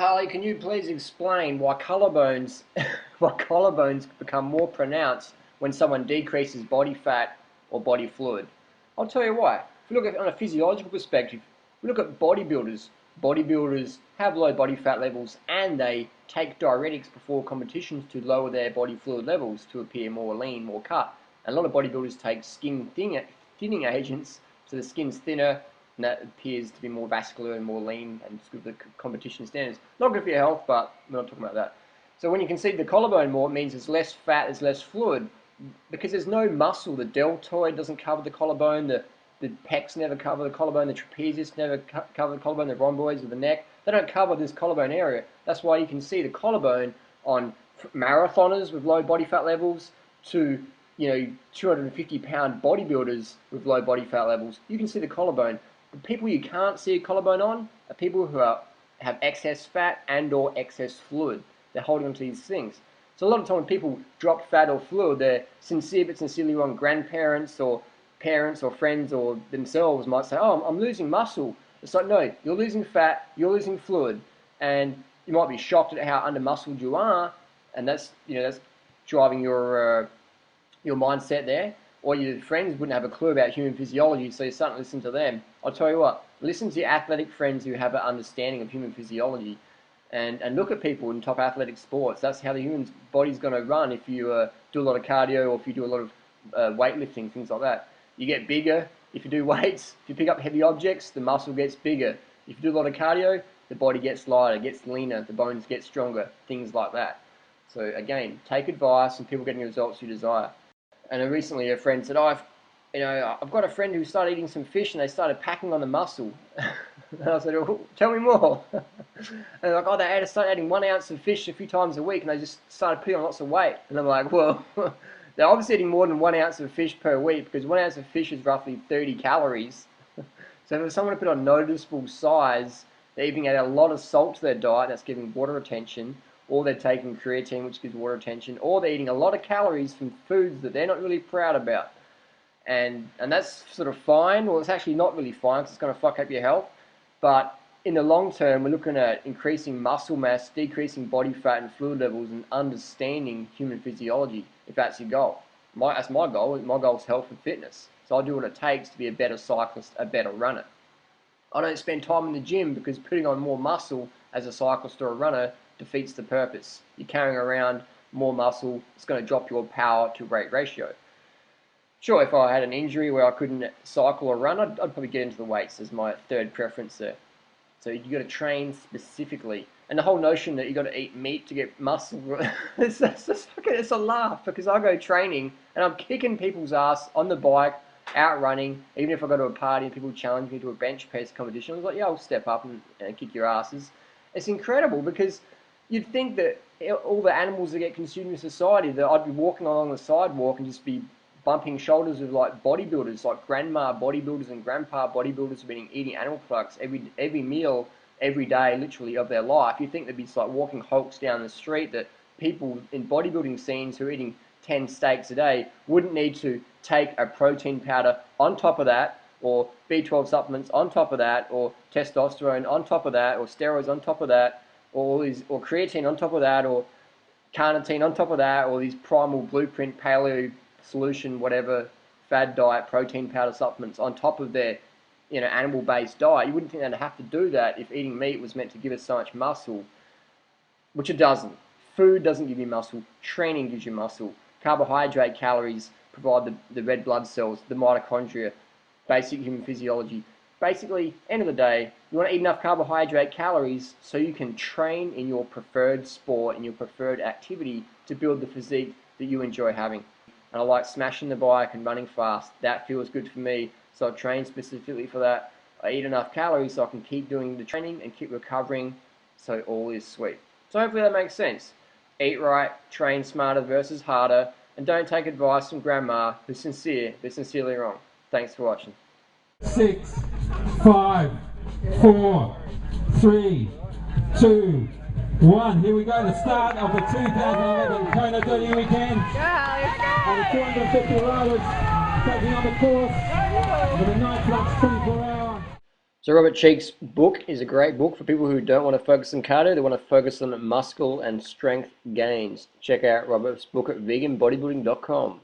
Harley, can you please explain why collarbones why collarbones become more pronounced when someone decreases body fat or body fluid? I'll tell you why. If we look at it on a physiological perspective, we look at bodybuilders. Bodybuilders have low body fat levels and they take diuretics before competitions to lower their body fluid levels to appear more lean, more cut. And a lot of bodybuilders take skin thinning agents so the skin's thinner, and that appears to be more vascular and more lean and it's good for the competition standards. Not good for your health, but we're not talking about that. So when you concede the collarbone more, it means there's less fat, there's less fluid, because there's no muscle. The deltoid doesn't cover the collarbone, the pecs never cover the collarbone, the trapezius never cover the collarbone, the rhomboids of the neck, they don't cover this collarbone area. That's why you can see the collarbone on marathoners with low body fat levels to 250-pound bodybuilders with low body fat levels. You can see the collarbone. The people you can't see a collarbone on are people who have excess fat and or excess fluid. They're holding on to these things. So a lot of time when people drop fat or fluid, they're sincere but sincerely wrong. Grandparents or parents or friends or themselves might say, oh, I'm losing muscle. It's like, no, you're losing fat, you're losing fluid. And you might be shocked at how under-muscled you are, and that's driving your mindset there. Or your friends wouldn't have a clue about human physiology, so you're starting to listen to them. I'll tell you what, listen to your athletic friends who have an understanding of human physiology, and look at people in top athletic sports. That's how the human body's going to run if you do a lot of cardio or if you do a lot of weightlifting, things like that. You get bigger if you do weights. If you pick up heavy objects, the muscle gets bigger. If you do a lot of cardio, the body gets lighter, gets leaner, the bones get stronger, things like that. So again, take advice and people getting the results you desire. And recently a friend said, I've got a friend who started eating some fish and they started packing on the muscle. And I said, oh, tell me more. And they're like, they started adding 1 ounce of fish a few times a week and they just started putting on lots of weight. And I'm like, well, they're obviously eating more than 1 ounce of fish per week because 1 ounce of fish is roughly 30 calories. So for someone to put on noticeable size, they're even adding a lot of salt to their diet, that's giving water retention, or they're taking creatine, which gives water retention, or they're eating a lot of calories from foods that they're not really proud about. And that's sort of fine. Well, it's actually not really fine because it's going to fuck up your health. But in the long term, we're looking at increasing muscle mass, decreasing body fat and fluid levels, and understanding human physiology, if that's your goal. That's my goal. My goal is health and fitness. So I'll do what it takes to be a better cyclist, a better runner. I don't spend time in the gym because putting on more muscle as a cyclist or a runner defeats the purpose. You're carrying around more muscle, it's going to drop your power to weight ratio. Sure, if I had an injury where I couldn't cycle or run, I'd probably get into the weights as my third preference there. So you got to train specifically. And the whole notion that you got to eat meat to get muscle, it's a laugh because I go training and I'm kicking people's ass on the bike, out running. Even if I go to a party and people challenge me to a bench press competition, I was like, yeah, I'll step up and kick your asses. It's incredible because you'd think that all the animals that get consumed in society, that I'd be walking along the sidewalk and just be bumping shoulders with like bodybuilders, like grandma bodybuilders and grandpa bodybuilders who've been eating animal products every meal, every day, literally, of their life. You'd think they'd be like walking hulks down the street, that people in bodybuilding scenes who are eating 10 steaks a day wouldn't need to take a protein powder on top of that, or B12 supplements on top of that, or testosterone on top of that, or steroids on top of that, or creatine on top of that, or carnitine on top of that, or these primal blueprint paleo solution, whatever, fad diet, protein powder supplements on top of their animal-based diet. You wouldn't think they'd have to do that if eating meat was meant to give us so much muscle, which it doesn't. Food doesn't give you muscle, training gives you muscle. Carbohydrate calories provide the red blood cells, the mitochondria, basic human physiology. Basically, end of the day, you want to eat enough carbohydrate calories so you can train in your preferred sport, in your preferred activity, to build the physique that you enjoy having. And I like smashing the bike and running fast. That feels good for me, so I train specifically for that. I eat enough calories so I can keep doing the training and keep recovering, so all is sweet. So hopefully that makes sense. Eat right, train smarter versus harder, and don't take advice from grandma who's sincere but sincerely wrong. Thanks for watching. 6, 5, 4, 3, 2, 1. Here we go, the start of the 2011 Kona Dirty Weekend. And the 250 riders taking on the course for the night lunch 24-hour. So Robert Cheek's book is a great book for people who don't want to focus on cardio, they want to focus on muscle and strength gains. Check out Robert's book at veganbodybuilding.com.